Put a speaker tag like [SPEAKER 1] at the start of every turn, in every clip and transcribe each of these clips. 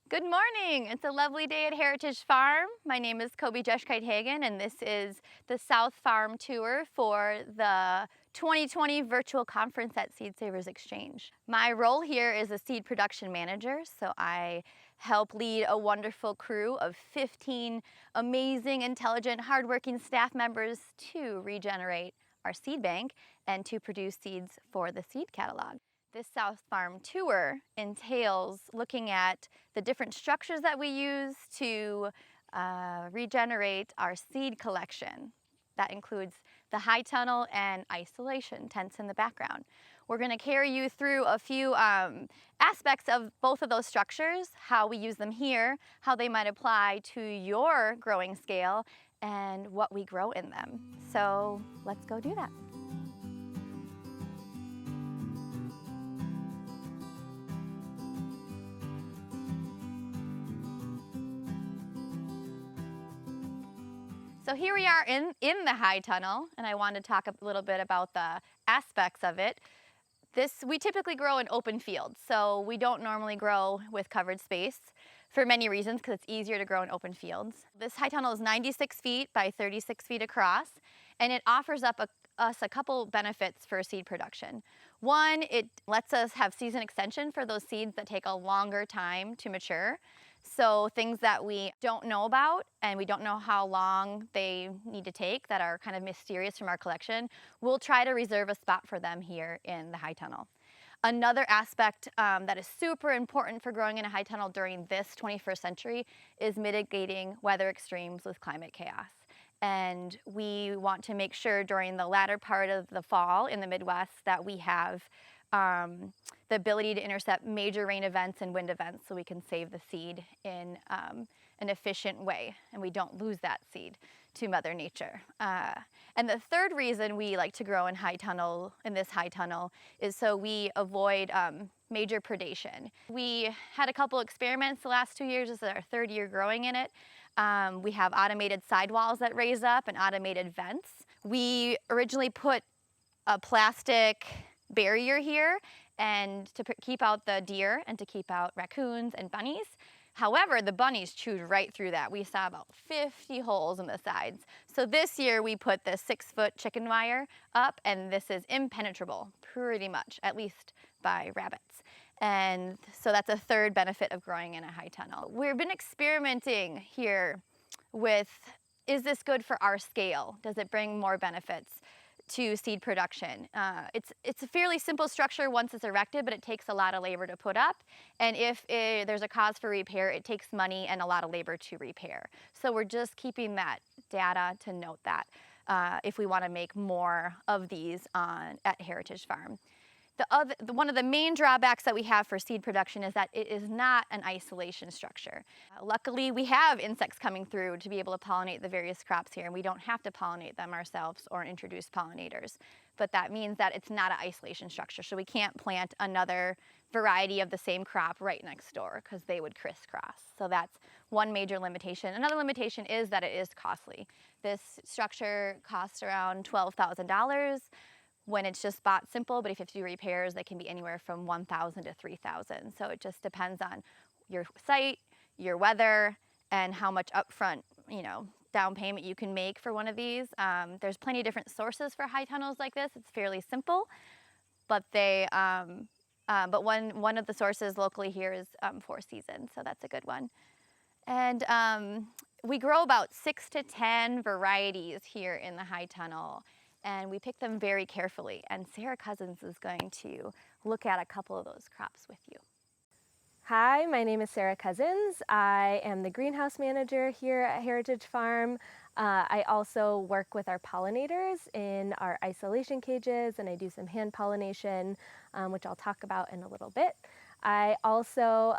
[SPEAKER 1] Good morning. It's a lovely day at Heritage Farm. My name is Koby Hagen, and this is the South Farm tour for the 2020 virtual conference at Seed Savers Exchange. My role here is a seed production manager, so I help lead a wonderful crew of 15 amazing, intelligent, hardworking staff members to regenerate our seed bank and to produce seeds for the seed catalog. This South Farm tour entails looking at the different structures that we use to regenerate our seed collection. That includes the high tunnel and isolation tents in the background. We're going to carry you through a few aspects of both of those structures, how we use them here, how they might apply to your growing scale, and what we grow in them. So let's go do that. So here we are in the high tunnel, and I want to talk a little bit about the aspects of it. We typically grow in open fields, so we don't normally grow with covered space for many reasons, because it's easier to grow in open fields. This high tunnel is 96 feet by 36 feet across, and it offers us a couple benefits for seed production. One, it lets us have season extension for those seeds that take a longer time to mature. So things that we don't know about and we don't know how long they need to take, that are kind of mysterious from our collection, we'll try to reserve a spot for them here in the high tunnel. Another aspect that is super important for growing in a high tunnel during this 21st century is mitigating weather extremes with climate chaos. And we want to make sure during the latter part of the fall in the Midwest that we have the ability to intercept major rain events and wind events, so we can save the seed in an efficient way and we don't lose that seed to Mother Nature. And the third reason we like to grow in this high tunnel is so we avoid major predation. We had a couple experiments the last 2 years. This is our third year growing in it. We have automated sidewalls that raise up and automated vents. We originally put a plastic barrier here and to keep out the deer and to keep out raccoons and bunnies. However, the bunnies chewed right through that. We saw about 50 holes in the sides. So this year we put the 6-foot chicken wire up, and this is impenetrable pretty much, at least by rabbits. And so that's a third benefit of growing in a high tunnel. We've been experimenting here with, is this good for our scale? Does it bring more benefits to seed production? It's a fairly simple structure once it's erected, but it takes a lot of labor to put up. And if there's a cause for repair, it takes money and a lot of labor to repair. So we're just keeping that data to note that if we want to make more of these at Heritage Farm. One of the main drawbacks that we have for seed production is that it is not an isolation structure. Luckily, we have insects coming through to be able to pollinate the various crops here, and we don't have to pollinate them ourselves or introduce pollinators. But that means that it's not an isolation structure, so we can't plant another variety of the same crop right next door because they would crisscross. So that's one major limitation. Another limitation is that it is costly. This structure costs around $12,000. When it's just bought simple, but if you have to do repairs, they can be anywhere from $1,000 to $3,000. So it just depends on your site, your weather, and how much upfront, down payment you can make for one of these. There's plenty of different sources for high tunnels like this. It's fairly simple, but one of the sources locally here is Four Seasons, so that's a good one. And we grow about 6 to 10 varieties here in the high tunnel, and we pick them very carefully. And Sarah Cousins is going to look at a couple of those crops with you.
[SPEAKER 2] Hi, my name is Sarah Cousins. I am the greenhouse manager here at Heritage Farm. I also work with our pollinators in our isolation cages, and I do some hand pollination, which I'll talk about in a little bit. I also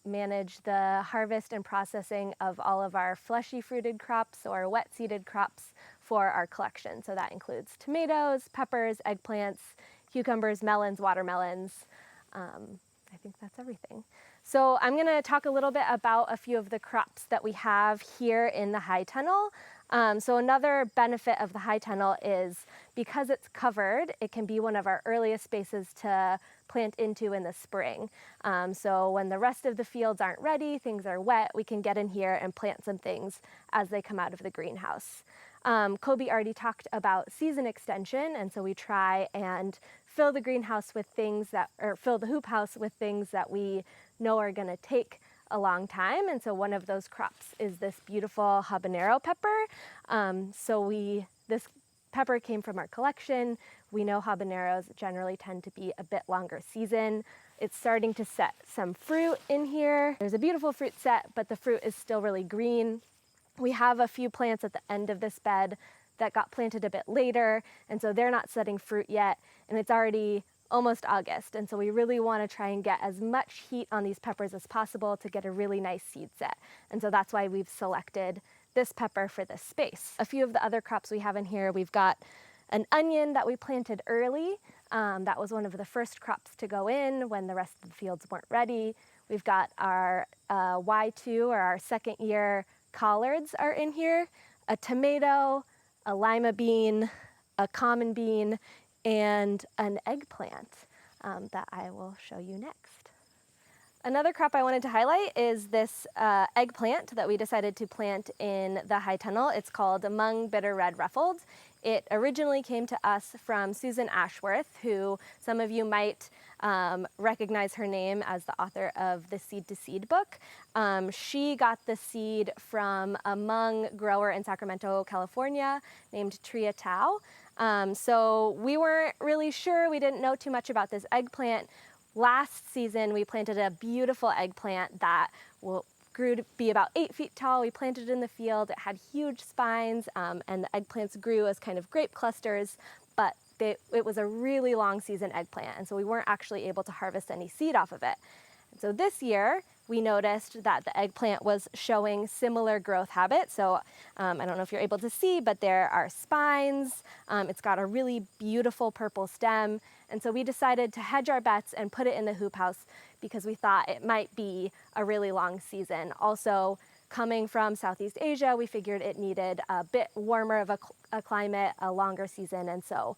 [SPEAKER 2] manage the harvest and processing of all of our fleshy fruited crops or wet seeded crops for our collection. So that includes tomatoes, peppers, eggplants, cucumbers, melons, watermelons. I think that's everything. So I'm going to talk a little bit about a few of the crops that we have here in the high tunnel. So another benefit of the high tunnel is because it's covered, it can be one of our earliest spaces to plant into in the spring. So when the rest of the fields aren't ready, things are wet, we can get in here and plant some things as they come out of the greenhouse. Koby already talked about season extension, and so we try and fill the greenhouse with things that, or fill the hoop house with things that we know are going to take a long time. And so one of those crops is this beautiful habanero pepper. This pepper came from our collection. We know habaneros generally tend to be a bit longer season. It's starting to set some fruit in here. There's a beautiful fruit set, but the fruit is still really green. We have a few plants at the end of this bed that got planted a bit later, and so they're not setting fruit yet, and it's already almost August, and so we really want to try and get as much heat on these peppers as possible to get a really nice seed set. And so that's why we've selected this pepper for this space. A few of the other crops we have in here, we've got an onion that we planted early. That was one of the first crops to go in when the rest of the fields weren't ready. We've got our Y2, or our second year collards are in here, a tomato, a lima bean, a common bean, and an eggplant that I will show you next. Another crop I wanted to highlight is this eggplant that we decided to plant in the high tunnel. It's called Mung Bitter Red Ruffled. It originally came to us from Susan Ashworth, who some of you might recognize her name as the author of the Seed to Seed book. She got the seed from a mung grower in Sacramento, California, named Tria Tao. So we weren't really sure, we didn't know too much about this eggplant. Last season, we planted a beautiful eggplant that grew to be about 8 feet tall. We planted it in the field. It had huge spines, and the eggplants grew as kind of grape clusters, but it was a really long season eggplant, and so we weren't actually able to harvest any seed off of it. And so this year, we noticed that the eggplant was showing similar growth habits. So I don't know if you're able to see, but there are spines. It's got a really beautiful purple stem. And so we decided to hedge our bets and put it in the hoop house because we thought it might be a really long season. Also, coming from Southeast Asia, we figured it needed a bit warmer of a climate, a longer season. And so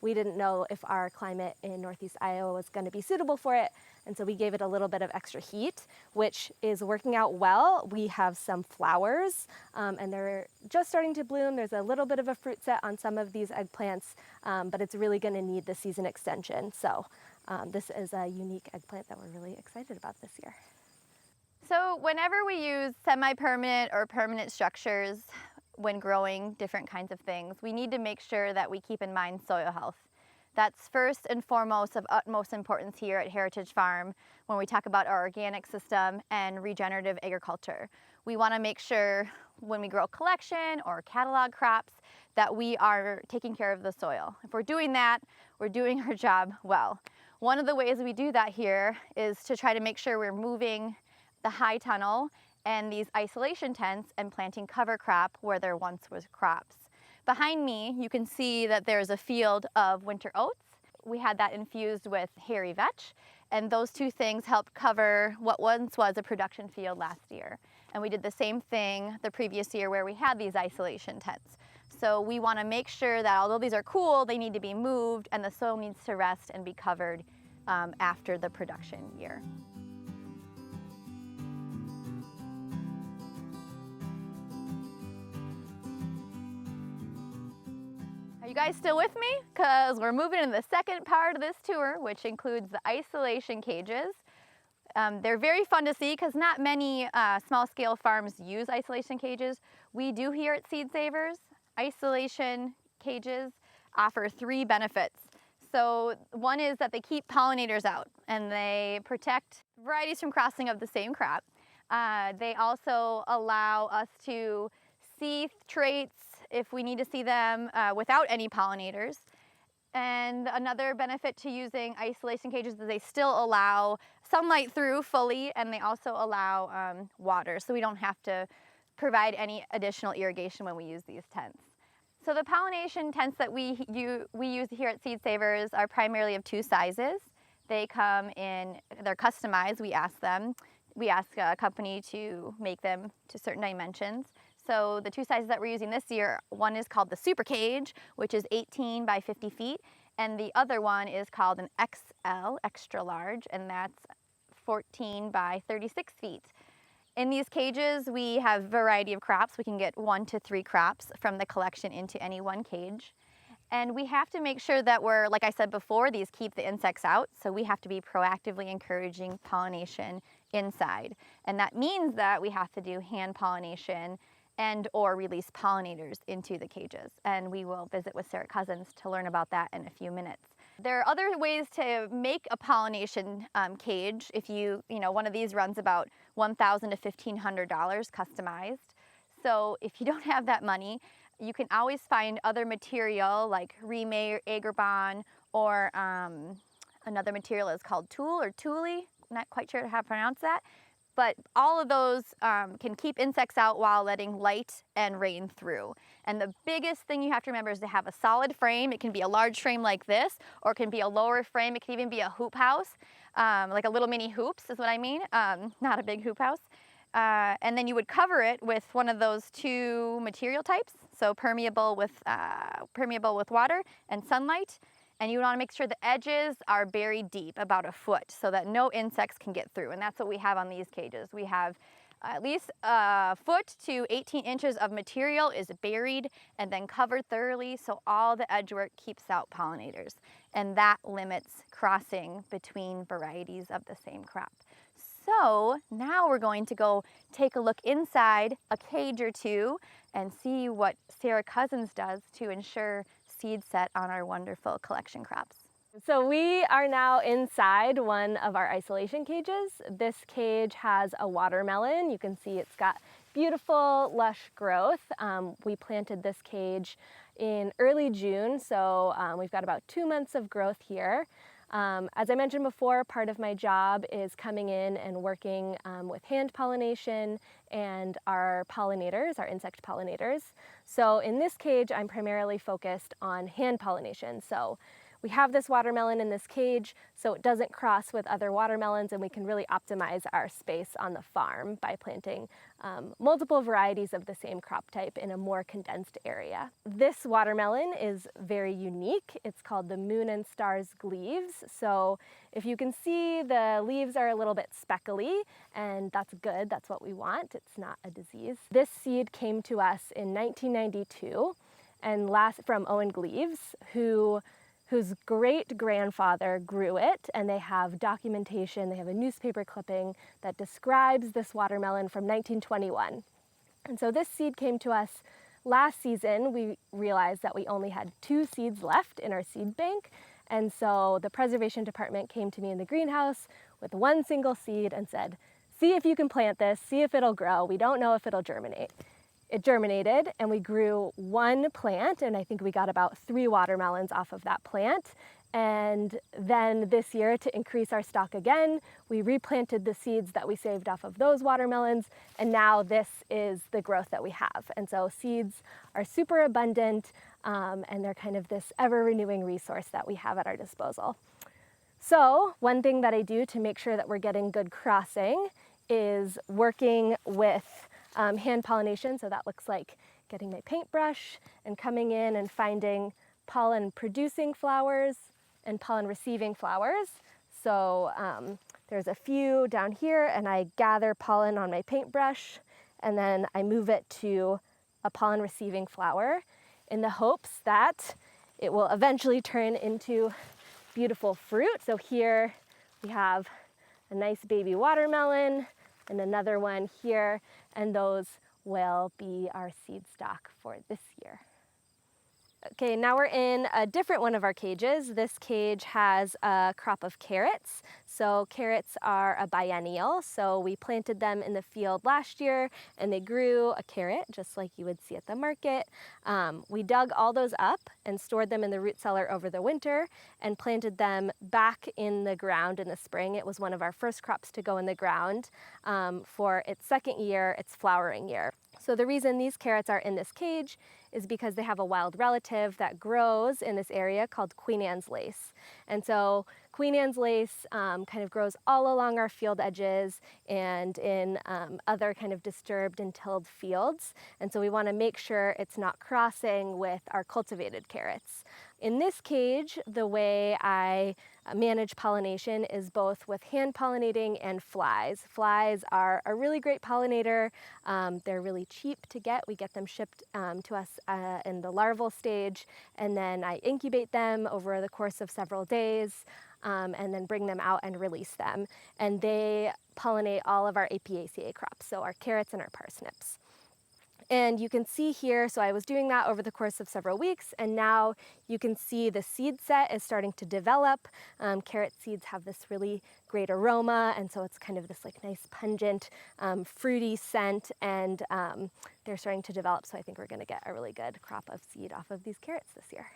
[SPEAKER 2] we didn't know if our climate in Northeast Iowa was going to be suitable for it. And so we gave it a little bit of extra heat, which is working out well. We have some flowers, and they're just starting to bloom. There's a little bit of a fruit set on some of these eggplants, but it's really going to need the season extension. So this is a unique eggplant that we're really excited about this year.
[SPEAKER 1] So whenever we use semi-permanent or permanent structures when growing different kinds of things, we need to make sure that we keep in mind soil health. That's first and foremost of utmost importance here at Heritage Farm when we talk about our organic system and regenerative agriculture. We want to make sure when we grow collection or catalog crops that we are taking care of the soil. If we're doing that, we're doing our job well. One of the ways we do that here is to try to make sure we're moving the high tunnel and these isolation tents and planting cover crop where there once was crops. Behind me, you can see that there's a field of winter oats. We had that infused with hairy vetch, and those two things helped cover what once was a production field last year. And we did the same thing the previous year where we had these isolation tents. So we want to make sure that although these are cool, they need to be moved and the soil needs to rest and be covered after the production year. Are you guys still with me? Because we're moving into the second part of this tour, which includes the isolation cages. They're very fun to see because not many small-scale farms use isolation cages. We do here at Seed Savers. Isolation cages offer 3 benefits. So one is that they keep pollinators out and they protect varieties from crossing of the same crop. They also allow us to see traits if we need to see them without any pollinators. And another benefit to using isolation cages is they still allow sunlight through fully, and they also allow water, so we don't have to provide any additional irrigation when we use these tents. So the pollination tents that we use here at Seed Savers are primarily of 2 sizes. They come in, they're customized, we ask a company to make them to certain dimensions. So the two sizes that we're using this year, one is called the Super Cage, which is 18 by 50 feet, and the other one is called an XL, extra large, and that's 14 by 36 feet. In these cages, we have a variety of crops. We can get 1 to 3 crops from the collection into any one cage. And we have to make sure that we're, like I said before, these keep the insects out. So we have to be proactively encouraging pollination inside. And that means that we have to do hand pollination and or release pollinators into the cages. And we will visit with Sarah Cousins to learn about that in a few minutes. There are other ways to make a pollination cage. If one of these runs about $1,000 to $1,500 customized. So if you don't have that money, you can always find other material like Rime or Agribon, or another material is called tulle or tule. Not quite sure how to pronounce that. But all of those can keep insects out while letting light and rain through. And the biggest thing you have to remember is to have a solid frame. It can be a large frame like this, or it can be a lower frame. It can even be a hoop house, like a little mini hoops is what I mean, not a big hoop house. And then you would cover it with one of those two material types, so permeable with water and sunlight. And you want to make sure the edges are buried deep, about a foot, so that no insects can get through. And that's what we have on these cages. We have at least a foot to 18 inches of material is buried and then covered thoroughly, so all the edge work keeps out pollinators. And that limits crossing between varieties of the same crop. So now we're going to go take a look inside a cage or two and see what Sarah Cousins does to ensure seed set on our wonderful collection crops.
[SPEAKER 2] So we are now inside one of our isolation cages. This cage has a watermelon. You can see it's got beautiful, lush growth. We planted this cage in early June, so we've got about 2 months of growth here. As I mentioned before, part of my job is coming in and working with hand pollination and our pollinators, our insect pollinators. So in this cage, I'm primarily focused on hand pollination. So we have this watermelon in this cage so it doesn't cross with other watermelons, and we can really optimize our space on the farm by planting multiple varieties of the same crop type in a more condensed area. This watermelon is very unique. It's called the Moon and Stars Gleaves. So if you can see, the leaves are a little bit speckly, and that's good. That's what we want. It's not a disease. This seed came to us in 1992 and from Owen Gleaves, whose great-grandfather grew it, and they have documentation, they have a newspaper clipping that describes this watermelon from 1921. And so this seed came to us last season. We realized that we only had 2 seeds left in our seed bank, and so the preservation department came to me in the greenhouse with 1 single seed and said, see if you can plant this, see if it'll grow. We don't know if it'll germinate. It germinated, and we grew 1 plant, and I think we got about 3 watermelons off of that plant. And then this year, to increase our stock again, we replanted the seeds that we saved off of those watermelons, and now this is the growth that we have. And so seeds are super abundant, and they're kind of this ever-renewing resource that we have at our disposal. So one thing that I do to make sure that we're getting good crossing is working with hand pollination. So that looks like getting my paintbrush and coming in and finding pollen producing flowers and pollen receiving flowers. So there's a few down here, and I gather pollen on my paintbrush, and then I move it to a pollen receiving flower in the hopes that it will eventually turn into beautiful fruit. So here we have a nice baby watermelon and another one here, and those will be our seed stock for this year. Okay, now we're in a different one of our cages. This cage has a crop of carrots. So carrots are a biennial. So we planted them in the field last year, and they grew a carrot just like you would see at the market. We dug all those up and stored them in the root cellar over the winter and planted them back in the ground in the spring. It was one of our first crops to go in the ground for its second year, its flowering year. So the reason these carrots are in this cage is because they have a wild relative that grows in this area called Queen Anne's lace. And so Queen Anne's lace kind of grows all along our field edges and in other kind of disturbed and tilled fields. And so we want to make sure it's not crossing with our cultivated carrots. In this cage, the way I manage pollination is both with hand pollinating and flies. Flies are a really great pollinator. They're really cheap to get. We get them shipped to us in the larval stage, and then I incubate them over the course of several days, and then bring them out and release them. And they pollinate all of our Apiaceae crops, so our carrots and our parsnips. And you can see here, so I was doing that over the course of several weeks, and now you can see the seed set is starting to develop. Carrot seeds have this really great aroma, and so it's kind of this like nice pungent, fruity scent, and they're starting to develop, so I think we're gonna get a really good crop of seed off of these carrots this year.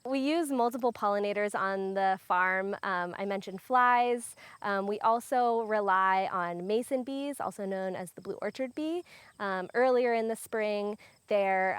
[SPEAKER 2] We use multiple pollinators on the farm. I mentioned flies. We also rely on mason bees, also known as the blue orchard bee. Earlier in the spring, they're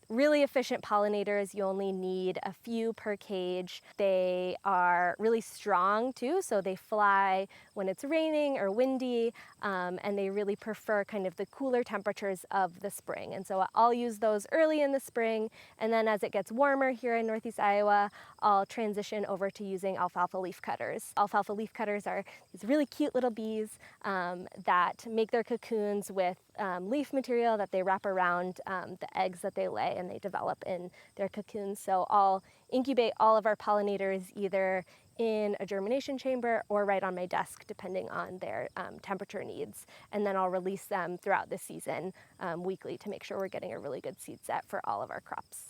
[SPEAKER 2] really efficient pollinators. You only need a few per cage. They are really strong too, so they fly when it's raining or windy, and they really prefer kind of the cooler temperatures of the spring. And so I'll use those early in the spring, and then as it gets warmer here in Northeast Iowa, I'll transition over to using alfalfa leaf cutters. Alfalfa leaf cutters are these really cute little bees that make their cocoons with leaf material that they wrap around the eggs that they lay, and they develop in their cocoons. So I'll incubate all of our pollinators either in a germination chamber or right on my desk, depending on their temperature needs. And then I'll release them throughout the season weekly to make sure we're getting a really good seed set for all of our crops.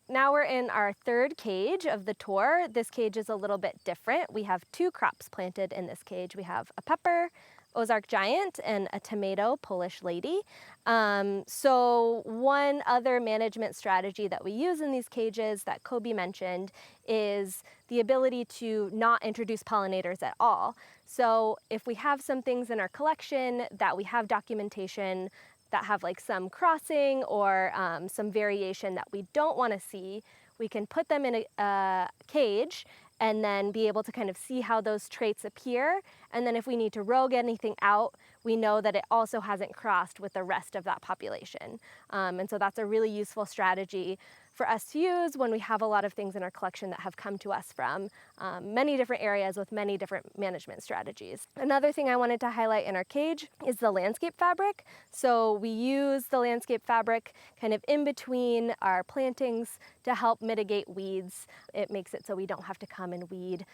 [SPEAKER 2] Now we're in our third cage of the tour. This cage is a little bit different. We have two crops planted in this cage. We have a pepper, Ozark Giant, and a tomato, Polish Lady. So one other management strategy that we use in these cages that Koby mentioned is the ability to not introduce pollinators at all. So if we have some things in our collection that we have documentation that have like some crossing or some variation that we don't want to see, we can put them in a cage and then be able to kind of see how those traits appear. And then if we need to rogue anything out, we know that it also hasn't crossed with the rest of that population. And so that's a really useful strategy for us to use when we have a lot of things in our collection that have come to us from many different areas with many different management strategies. Another thing I wanted to highlight in our cage is the landscape fabric. So we use the landscape fabric kind of in between our plantings to help mitigate weeds. It makes it so we don't have to come and weed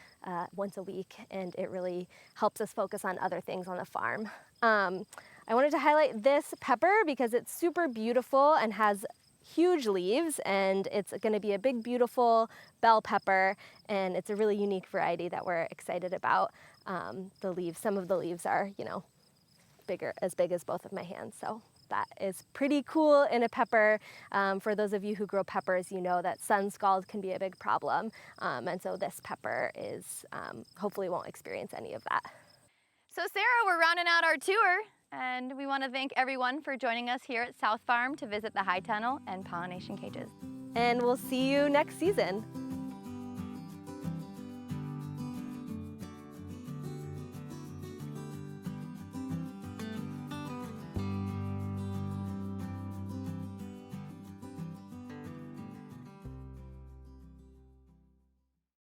[SPEAKER 2] once a week, and it really helps us focus on other things on the farm. I wanted to highlight this pepper because it's super beautiful and has huge leaves, and it's going to be a big, beautiful bell pepper, and it's a really unique variety that we're excited about. The leaves, some of the leaves are, you know, as big as both of my hands, so that is pretty cool in a pepper. For those of you who grow peppers, you know that sun scald can be a big problem, and so this pepper is hopefully won't experience any of that.
[SPEAKER 1] So Sarah, we're rounding out our tour, and we want to thank everyone for joining us here at South Farm to visit the high tunnel and pollination cages.
[SPEAKER 2] And we'll see you next season.